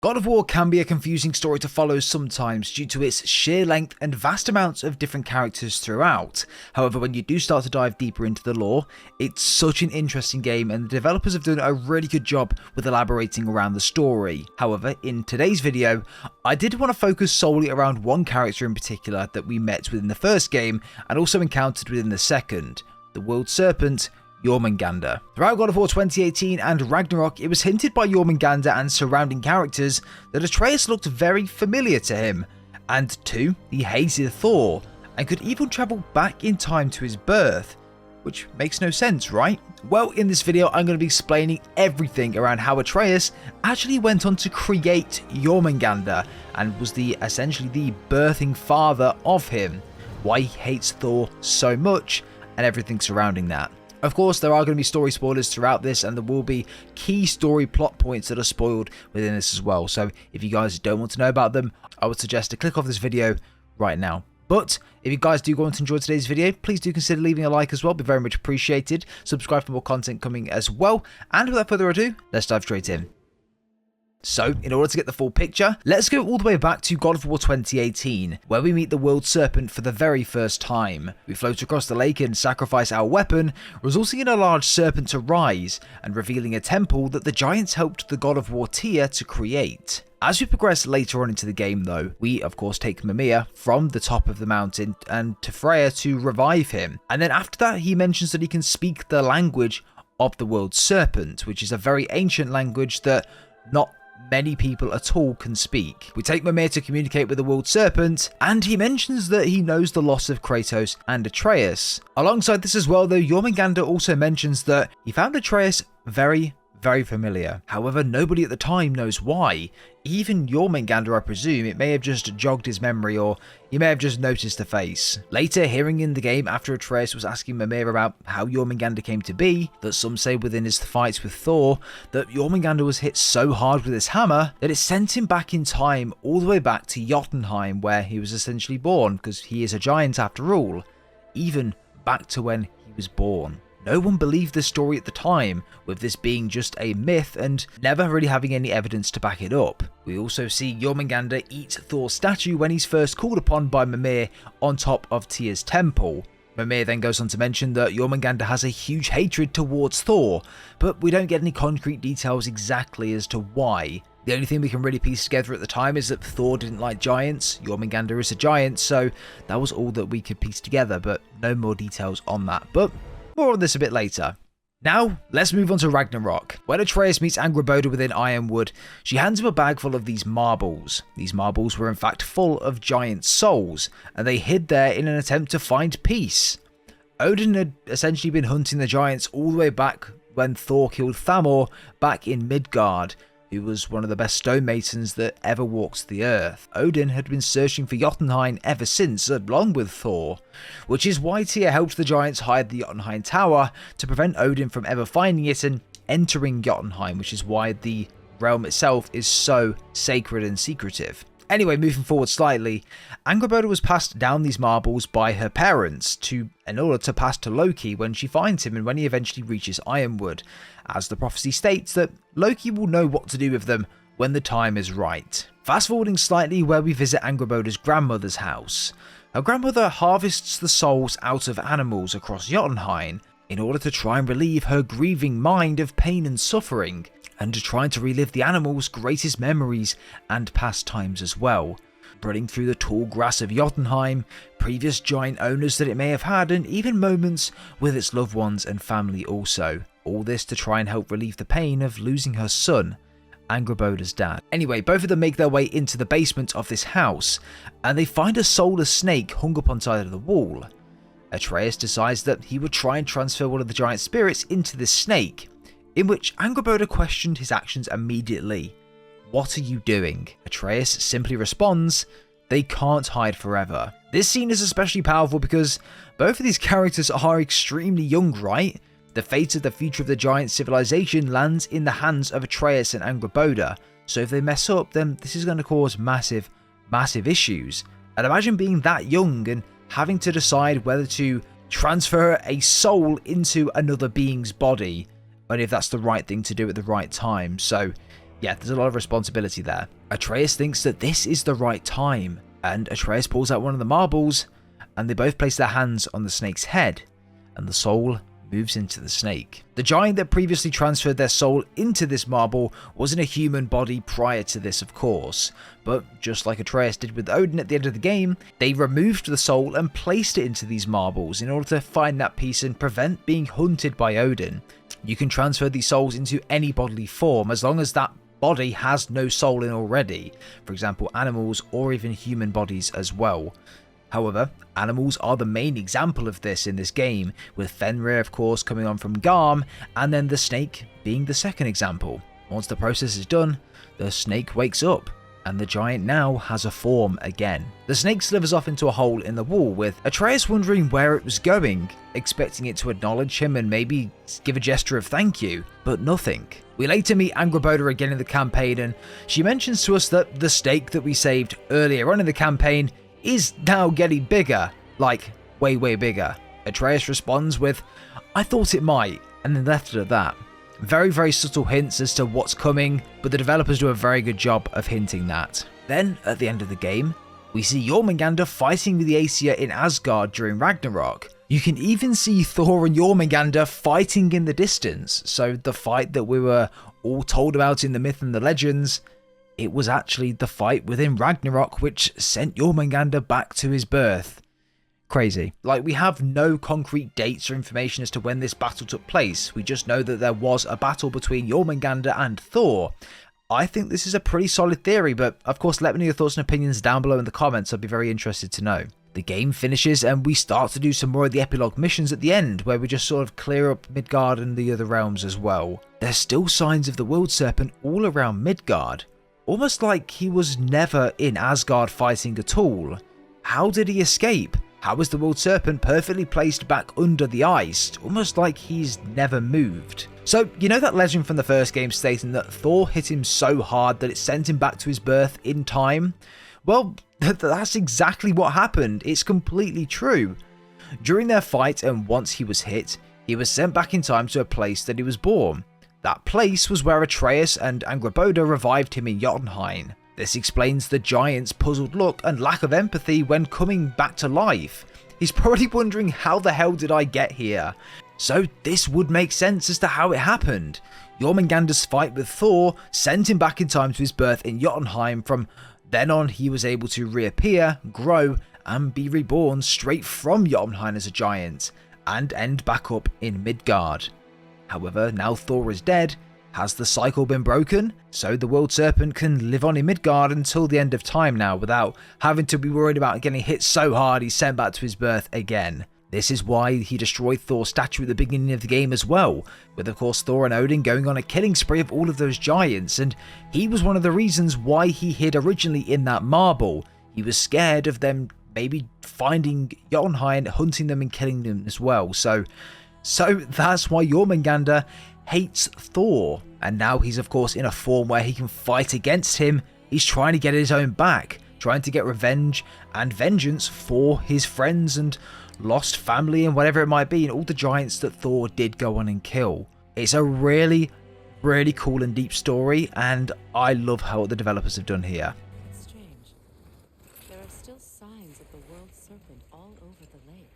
God of War can be a confusing story to follow sometimes due to its sheer length and vast amounts of different characters throughout. However, when you do start to dive deeper into the lore, it's such an interesting game and the developers have done a really good job with elaborating around the story. However, in today's video, I did want to focus solely around one character in particular that we met within the first game and also encountered within the second, the World Serpent, Jormungandr. Throughout God of War 2018 and Ragnarok, it was hinted by Jormungandr and surrounding characters that Atreus looked very familiar to him, and 2, he hated Thor, and could even travel back in time to his birth, which makes no sense, right? Well, in this video, I'm going to be explaining everything around how Atreus actually went on to create Jormungandr, and was essentially the birthing father of him, why he hates Thor so much, and everything surrounding that. Of course, there are going to be story spoilers throughout this, and there will be key story plot points that are spoiled within this as well. So if you guys don't want to know about them, I would suggest to click off this video right now. But if you guys do want to enjoy today's video, please do consider leaving a like as well. It'd be very much appreciated. Subscribe for more content coming as well. And without further ado, let's dive straight in. So, in order to get the full picture, let's go all the way back to God of War 2018, where we meet the World Serpent for the very first time. We float across the lake and sacrifice our weapon, resulting in a large serpent to rise, and revealing a temple that the giants helped the God of War Tyr to create. As we progress later on into the game though, we of course take Mimir from the top of the mountain and to Freya to revive him, and then after that he mentions that he can speak the language of the World Serpent, which is a very ancient language that not many people at all can speak. We take Mimir to communicate with the World Serpent, and he mentions that he knows the loss of Kratos and Atreus. Alongside this as well though, Jormungandr also mentions that he found Atreus very familiar. However, nobody at the time knows why. Even Jormungandr, I presume, it may have just jogged his memory, or he may have just noticed the face. Later, hearing in the game after Atreus was asking Mimir about how Jormungandr came to be, that some say within his fights with Thor, that Jormungandr was hit so hard with his hammer that it sent him back in time all the way back to Jotunheim, where he was essentially born, because he is a giant after all, even back to when he was born. No one believed this story at the time, with this being just a myth and never really having any evidence to back it up. We also see Jormungandr eat Thor's statue when he's first called upon by Mimir on top of Tyr's temple. Mimir then goes on to mention that Jormungandr has a huge hatred towards Thor, but we don't get any concrete details exactly as to why. The only thing we can really piece together at the time is that Thor didn't like giants, Jormungandr is a giant, so that was all that we could piece together, but no more details on that. But more on this a bit later. Now, let's move on to Ragnarok. When Atreus meets Angrboda within Ironwood, she hands him a bag full of these marbles. These marbles were in fact full of giant souls, and they hid there in an attempt to find peace. Odin had essentially been hunting the giants all the way back when Thor killed Thamor back in Midgard, who was one of the best stonemasons that ever walked the earth. Odin had been searching for Jotunheim ever since, along with Thor, which is why Tyr helped the giants hide the Jotunheim Tower to prevent Odin from ever finding it and entering Jotunheim, which is why the realm itself is so sacred and secretive. Anyway, moving forward slightly, Angrboda was passed down these marbles by her parents in order to pass to Loki when she finds him and when he eventually reaches Ironwood, as the prophecy states that Loki will know what to do with them when the time is right. Fast forwarding slightly, where we visit Angrboda's grandmother's house. Her grandmother harvests the souls out of animals across Jotunheim in order to try and relieve her grieving mind of pain and suffering, and to try to relive the animals' greatest memories and pastimes as well, running through the tall grass of Jotunheim, previous giant owners that it may have had, and even moments with its loved ones and family also. All this to try and help relieve the pain of losing her son, Angrboda's dad. Anyway, both of them make their way into the basement of this house, and they find a soulless snake hung up on side of the wall. Atreus decides that he would try and transfer one of the giant spirits into this snake, in which Angrboda questioned his actions immediately. "What are you doing?" Atreus simply responds, "They can't hide forever." This scene is especially powerful because both of these characters are extremely young, right? The fate of the future of the giant civilization lands in the hands of Atreus and Angrboda, so if they mess up, then this is going to cause massive issues. And imagine being that young and having to decide whether to transfer a soul into another being's body, and if that's the right thing to do at the right time. So yeah, there's a lot of responsibility there. Atreus thinks that this is the right time, and Atreus pulls out one of the marbles, and they both place their hands on the snake's head, and the soul moves into the snake. The giant that previously transferred their soul into this marble was in a human body prior to this, of course, but just like Atreus did with Odin at the end of the game, they removed the soul and placed it into these marbles in order to find that peace and prevent being hunted by Odin. You can transfer these souls into any bodily form as long as that body has no soul in already, for example animals or even human bodies as well. However, animals are the main example of this in this game, with Fenrir of course coming on from Garm, and then the snake being the second example. Once the process is done, the snake wakes up, and the giant now has a form again. The snake slithers off into a hole in the wall, with Atreus wondering where it was going, expecting it to acknowledge him and maybe give a gesture of thank you, but nothing. We later meet Angrboda again in the campaign, and she mentions to us that the snake that we saved earlier on in the campaign is now getting bigger, like way bigger. Atreus responds with, "I thought it might," and then left it at that. Very subtle hints as to what's coming, but the developers do a very good job of hinting that. Then, at the end of the game, we see Jormungandr fighting with the Aesir in Asgard during Ragnarok. You can even see Thor and Jormungandr fighting in the distance, so the fight that we were all told about in the myth and the legends, it was actually the fight within Ragnarok which sent Jormungandr back to his birth. Crazy. Like, we have no concrete dates or information as to when this battle took place. We just know that there was a battle between Jormungandr and Thor. I think this is a pretty solid theory, but of course let me know your thoughts and opinions down below in the comments. I'd be very interested to know. The game finishes and we start to do some more of the epilogue missions at the end, where we just sort of clear up Midgard and the other realms as well. There's still signs of the World Serpent all around Midgard, almost like he was never in Asgard fighting at all. How did he escape? How was the World Serpent perfectly placed back under the ice, almost like he's never moved? So, you know that legend from the first game stating that Thor hit him so hard that it sent him back to his birth in time? Well, that's exactly what happened. It's completely true. During their fight, and once he was hit, he was sent back in time to a place that he was born. That place was where Atreus and Angrboda revived him in Jotunheim. This explains the giant's puzzled look and lack of empathy when coming back to life. He's probably wondering, how the hell did I get here? So this would make sense as to how it happened. Jormungandr's fight with Thor sent him back in time to his birth in Jotunheim. From then on, he was able to reappear, grow, and be reborn straight from Jotunheim as a giant, and end back up in Midgard. However, now Thor is dead. Has the cycle been broken? So the World Serpent can live on in Midgard until the end of time now, without having to be worried about getting hit so hard he's sent back to his birth again. This is why he destroyed Thor's statue at the beginning of the game as well, with of course Thor and Odin going on a killing spree of all of those giants, and he was one of the reasons why he hid originally in that marble. He was scared of them maybe finding Jotunheim, hunting them and killing them as well. So that's why Jormungandr hates Thor, and now he's of course in a form where he can fight against him. He's trying to get his own back, trying to get revenge and vengeance for his friends and lost family and whatever it might be, and all the giants that Thor did go on and kill. It's a really cool and deep story, and I love how the developers have done here. It's strange. There are still signs of the World Serpent all over the lake,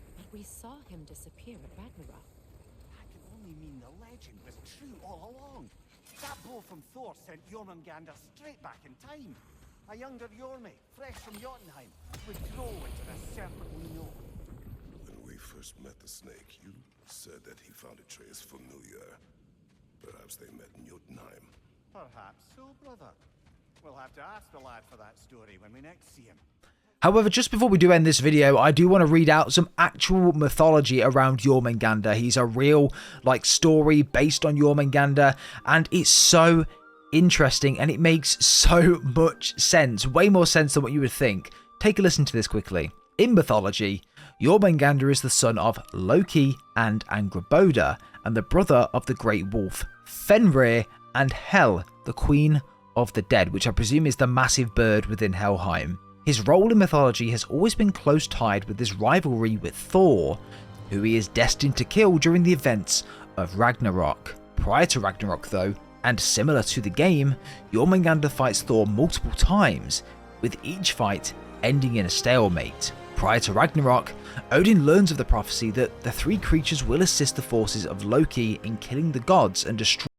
but we saw him disappear at Ragnarok. That can only mean the legend was true all along. That blow from Thor sent Jormungandr straight back in time. A younger Jormi, fresh from Jotunheim, would grow into the serpent we know. When we first met the snake, you said that he found Atreus familiar. Perhaps they met in Jotunheim. Perhaps so, brother. We'll have to ask the lad for that story when we next see him. However, just before we do end this video, I do want to read out some actual mythology around Jormungandr. He's a real, story based on Jormungandr, and it's so interesting and it makes so much sense. Way more sense than what you would think. Take a listen to this quickly. In mythology, Jormungandr is the son of Loki and Angrboda, and the brother of the great wolf Fenrir and Hel, the queen of the dead, which I presume is the massive bird within Helheim. His role in mythology has always been close tied with his rivalry with Thor, who he is destined to kill during the events of Ragnarok. Prior to Ragnarok though, And similar to the game, Jormungandr fights Thor multiple times, with each fight ending in a stalemate. Prior to Ragnarok, Odin learns of the prophecy that the three creatures will assist the forces of Loki in killing the gods and destroying